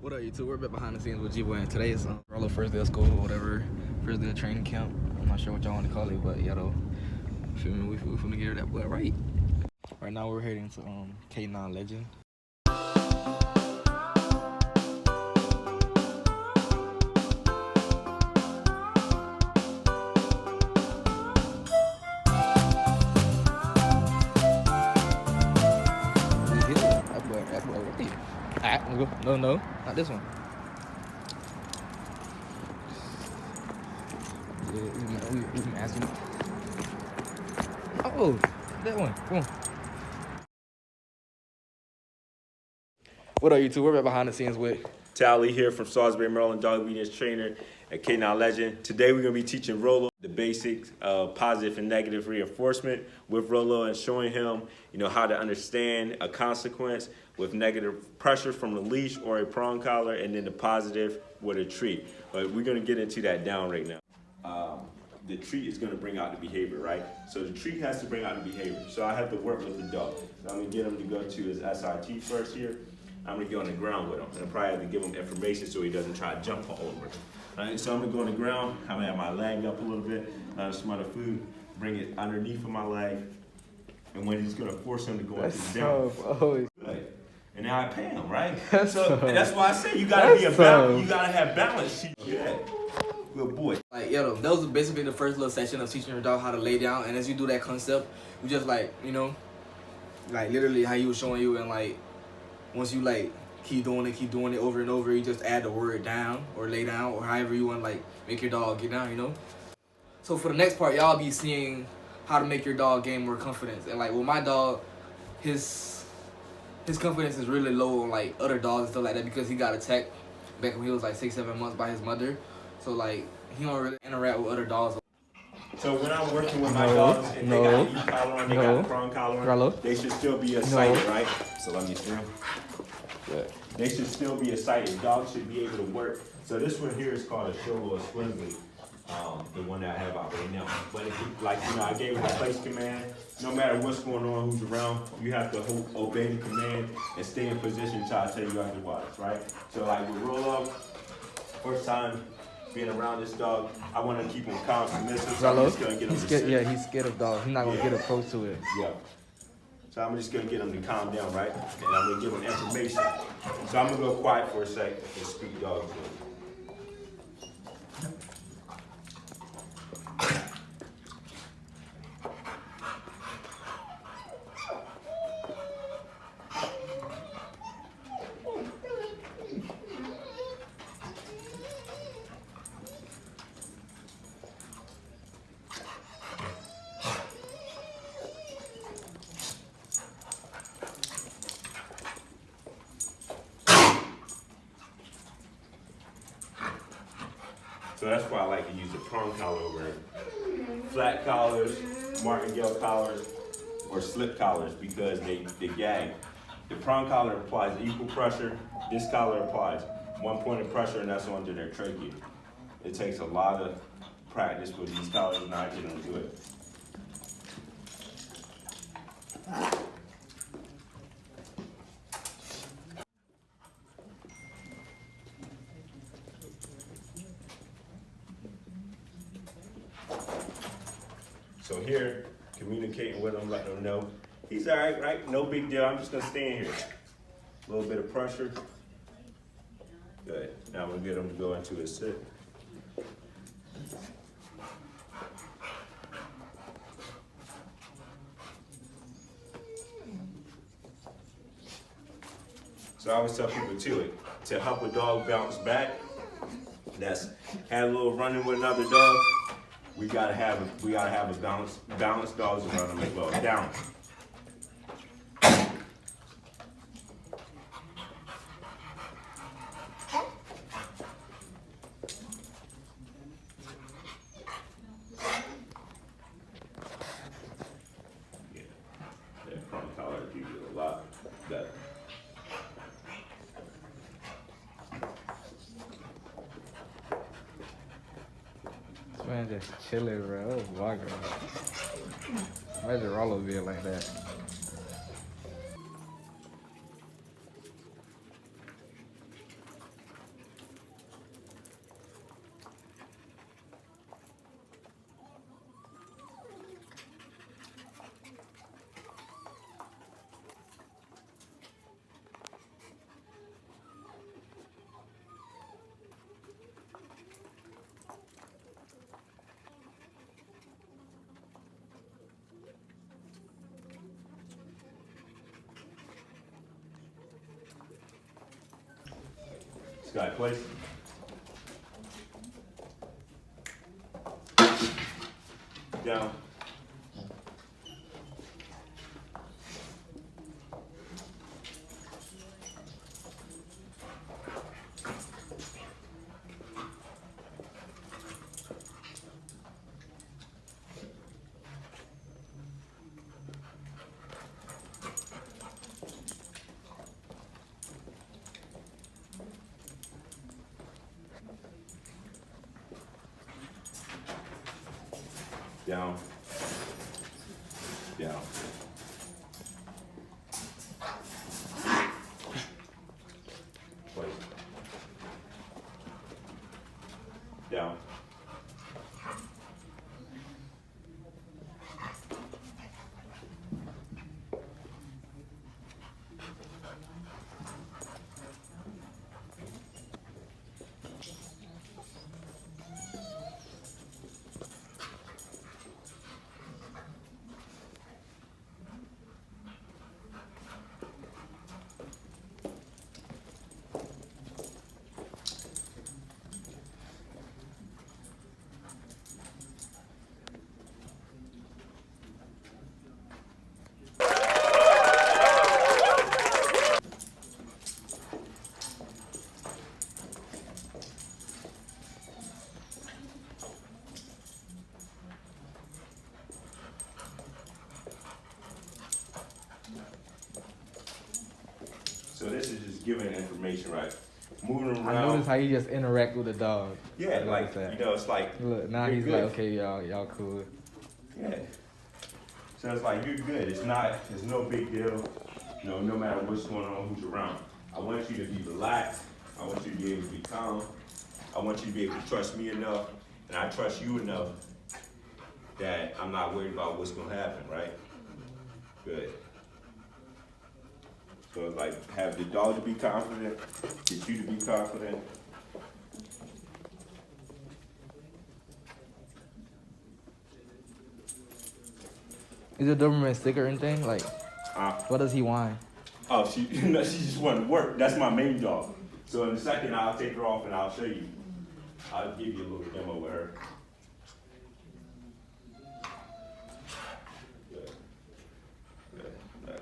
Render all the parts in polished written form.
What up, YouTube? We're back behind the scenes with G-Boy, and today is Rawlo'S first day of school or whatever, first day of training camp. I'm not sure what y'all want to call it, but yeah, though, feel me? We finna get that boy right. Right now, we're heading to K9 Legend. That boy right. Alright, no, not this one. Yeah, we asking. Oh, that one. Come on. What up, YouTube? We're right behind the scenes with Tally here from Salisbury Maryland, dog obedience trainer at K9 Legend. Today we're going to be teaching Rawlo'S the basics of positive and negative reinforcement with Rawlo'S and showing him, how to understand a consequence with negative pressure from the leash or a prong collar, and then the positive with a treat. But we're going to get into that down right now. The treat is going to bring out the behavior, right? So the treat has to bring out the behavior. So I have to work with the dog. So I'm going to get him to go to his SIT first here. I'm going to get on the ground with him. And I probably have to give him information so he doesn't try to jump all over it. All right, so I'm going to go on the ground. I'm going to have my leg up a little bit. Smell the food. Bring it underneath of my leg. And when he's going to force him to go into the down. Right. And now I pay him, right? And that's why I say you got to be a balance. You got to have balance. Yeah. Good boy. Like, that was basically the first little session of teaching your dog how to lay down. And as you do that concept, you just like literally how he was showing you, and like once you like keep doing it over and over, you just add the word down or lay down or however you want to like make your dog get down, So for the next part, y'all be seeing how to make your dog gain more confidence. And like with my dog, his confidence is really low on like other dogs and stuff like that because he got attacked back when he was like 6-7 months by his mother. So like he don't really interact with other dogs. So when I'm working with my dogs and they got the collar on, they got the prong collar on, they should still be excited, right? So let me see them. Good. They should still be excited. Dogs should be able to work. So this one here is called a Rawlo'S Salisbury, the one that I have out right now. But if you, I gave it a place command. No matter what's going on, who's around, you have to obey the command and stay in position until I tell you otherwise, right? So like with Rawlo'S, first time being around this dog, I want to keep him calm, submissive, so I'm just going to get him to sit. Yeah, he's scared of dogs. He's not going to get approach to it. Yeah. So I'm just going to get him to calm down, right? And I'm going to give him information. So I'm going to go quiet for a sec and speak dogs to him. So that's why I like to use a prong collar over flat collars, martingale collars, or slip collars because they gag. The prong collar applies equal pressure. This collar applies 1 point of pressure, and that's under their trachea. It takes a lot of practice with these collars, and I get them to do it. So here, communicating with him, letting him know he's all right, right? No big deal. I'm just gonna stand here. A little bit of pressure. Good. Now I'm gonna get him to go into his sit. So I always tell people too, to help a dog bounce back, that's had a little running with another dog. We gotta have a balanced dogs around them as well. Down. Yeah, that front collar gives you a lot better. Man, just chilling, bro. Oh my God. Imagine Rawlo'S being like that. Sky, place. Down. Down. Down. Place. Down. So this is just giving information, right? Moving around. I noticed how you just interact with the dog. Yeah, like you know, it's like look now he's good. like, okay, y'all cool. Yeah. So it's like you're good. It's no big deal. You know, no matter what's going on, who's around. I want you to be relaxed. I want you to be able to be calm. I want you to be able to trust me enough, and I trust you enough that I'm not worried about what's gonna happen, right? Good. So it's like have the dog to be confident, get you to be confident. Is the Doberman sick or anything? Like, what does he whine? Oh, she just wanted to work. That's my main dog. So in a second, I'll take her off and I'll show you. I'll give you a little demo with her. Good. Good. Good.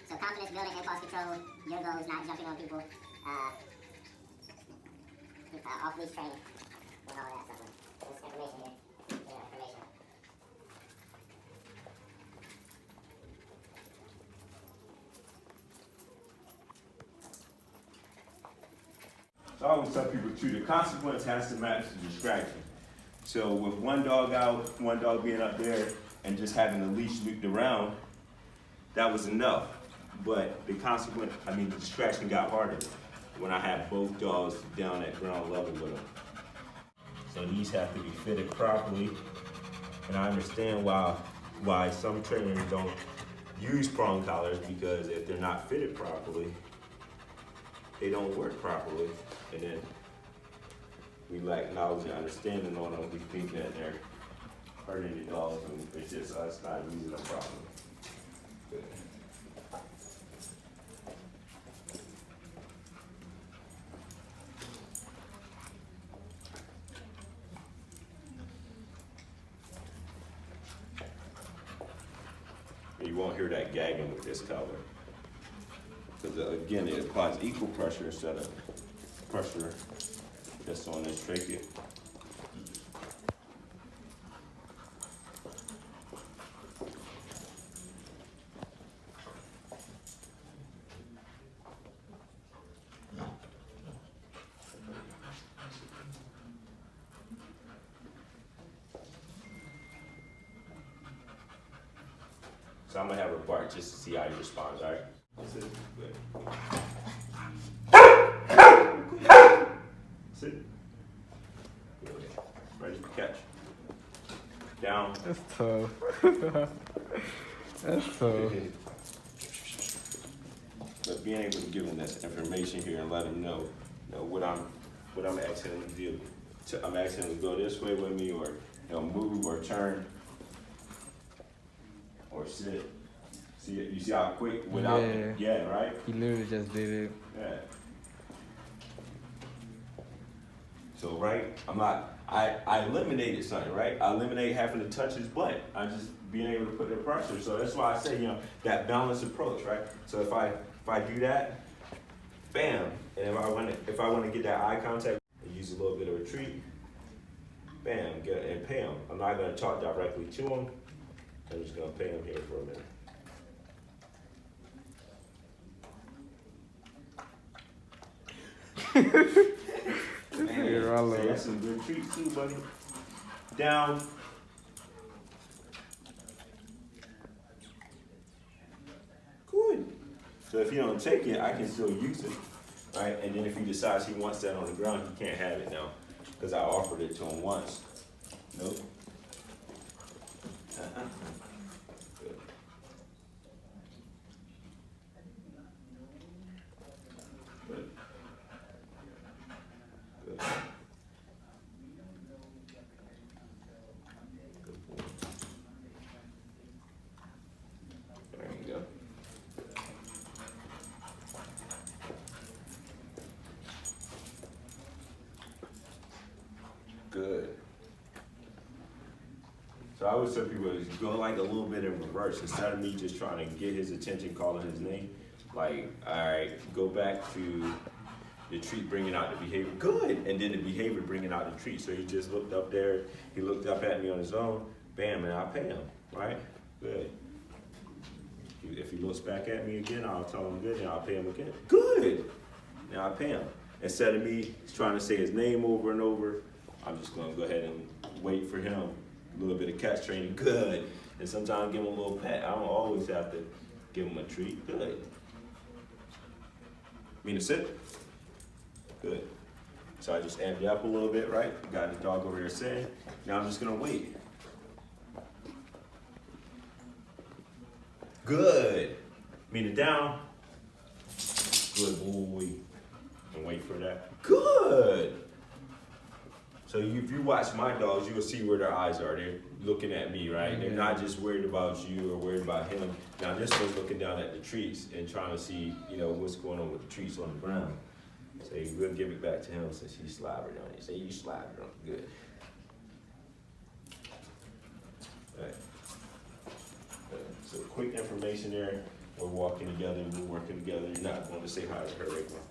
So confidence building, impulse control, your goal is not jumping on people, off-leash training, and all that stuff. This information here, information. So I always tell people too, the consequence has to match the distraction. So with one dog out, one dog being up there, and just having the leash looped around, that was enough. But the consequence, the distraction got harder when I had both dogs down at ground level with them. So these have to be fitted properly. And I understand why some trainers don't use prong collars, because if they're not fitted properly, they don't work properly. And then we lack knowledge and understanding on them. We think that they're hurting the dogs, and it's just us not using them properly. Good. You won't hear that gagging with this collar. Because again, it applies equal pressure instead of pressure just on this trachea. So I'm gonna have her bark just to see how he responds, all right? Sit. Good. Sit. Good. Ready to catch. Down. That's tough. That's tough. But being able to give him this information here and let him know what I'm asking him to do I'm asking him to go this way with me, or he'll move or turn or sit. See, you see how quick without yeah, right? He literally just did it. Yeah. So right, I eliminated something, right? I eliminated having to touch his butt. I just being able to put the pressure. So that's why I say, that balanced approach, right? So if I do that, bam, and if I want to get that eye contact, I use a little bit of a retreat, bam, and pay him. I'm not gonna talk directly to him. I'm just gonna pay him here for a minute. Man, that's some good treats too, buddy. Down. Good. So if you don't take it, I can still use it, right? And then if he decides he wants that on the ground, he can't have it now, because I offered it to him once. Nope. Good. Good. Good. Good boy. There you go. Good. So I would tell people to go like a little bit in reverse instead of me just trying to get his attention, calling his name. Like, all right, go back to the treat bringing out the behavior. Good. And then the behavior bringing out the treat. So he just looked up there. He looked up at me on his own. Bam, and I pay him. Right? Good. If he looks back at me again, I'll tell him good, and I'll pay him again. Good. Now I pay him. Instead of me trying to say his name over and over, I'm just going to go ahead and wait for him. A little bit of catch training. Good. And sometimes give him a little pat. I don't always have to give him a treat. Good. Mean to sit? Good. So I just amped you up a little bit, right? Got the dog over here sitting. Now I'm just going to wait. Good. Mean it down. Good boy. And wait for that. Good. So if you watch my dogs, you'll see where their eyes are. They're looking at me, right? Mm-hmm. They're not just worried about you or worried about him. Now this one's looking down at the treats and trying to see, what's going on with the treats on the ground. So we'll give it back to him since he slobbered on it. Say you slobbered on it. Good. All right. So quick information there. We're walking together, we're working together. You're not going to say hi to her right now.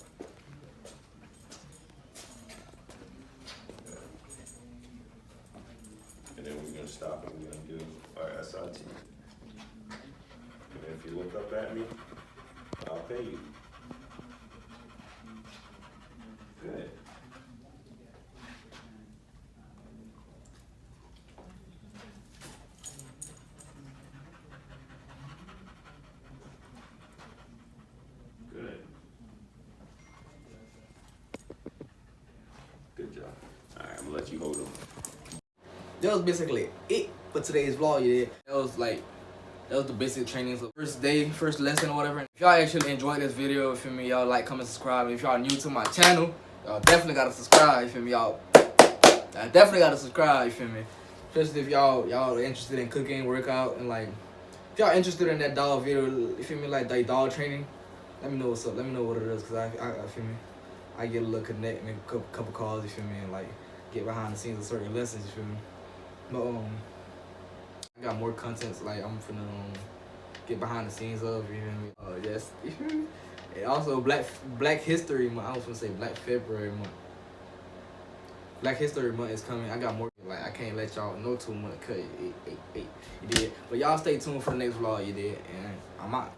And then we're going to stop and we're going to do our SIT. And if you look up at me, I'll pay you. Good. Good. Good job. All right, I'm going to let you hold them. That was basically it for today's vlog. That was the basic trainings of first day, first lesson or whatever. If y'all actually enjoyed this video, you feel me, y'all like, comment, subscribe. And if y'all new to my channel, y'all definitely gotta subscribe, you feel me, y'all definitely gotta subscribe, you feel me. Especially if y'all are interested in cooking, workout, and like if y'all interested in that dog video, you feel me, like that dog training, let me know what's up, let me know what it is, cause I feel me, I get a little connect, make a couple calls, you feel me, and like get behind the scenes of certain lessons, you feel me. But I got more contents like I'm finna get behind the scenes of, you feel me? Yes, you feel me? And also Black History Month. I was gonna say Black February month. Black History Month is coming. I got more. Like I can't let y'all know too much. Cause you did. But y'all stay tuned for the next vlog. You did, and I'm out.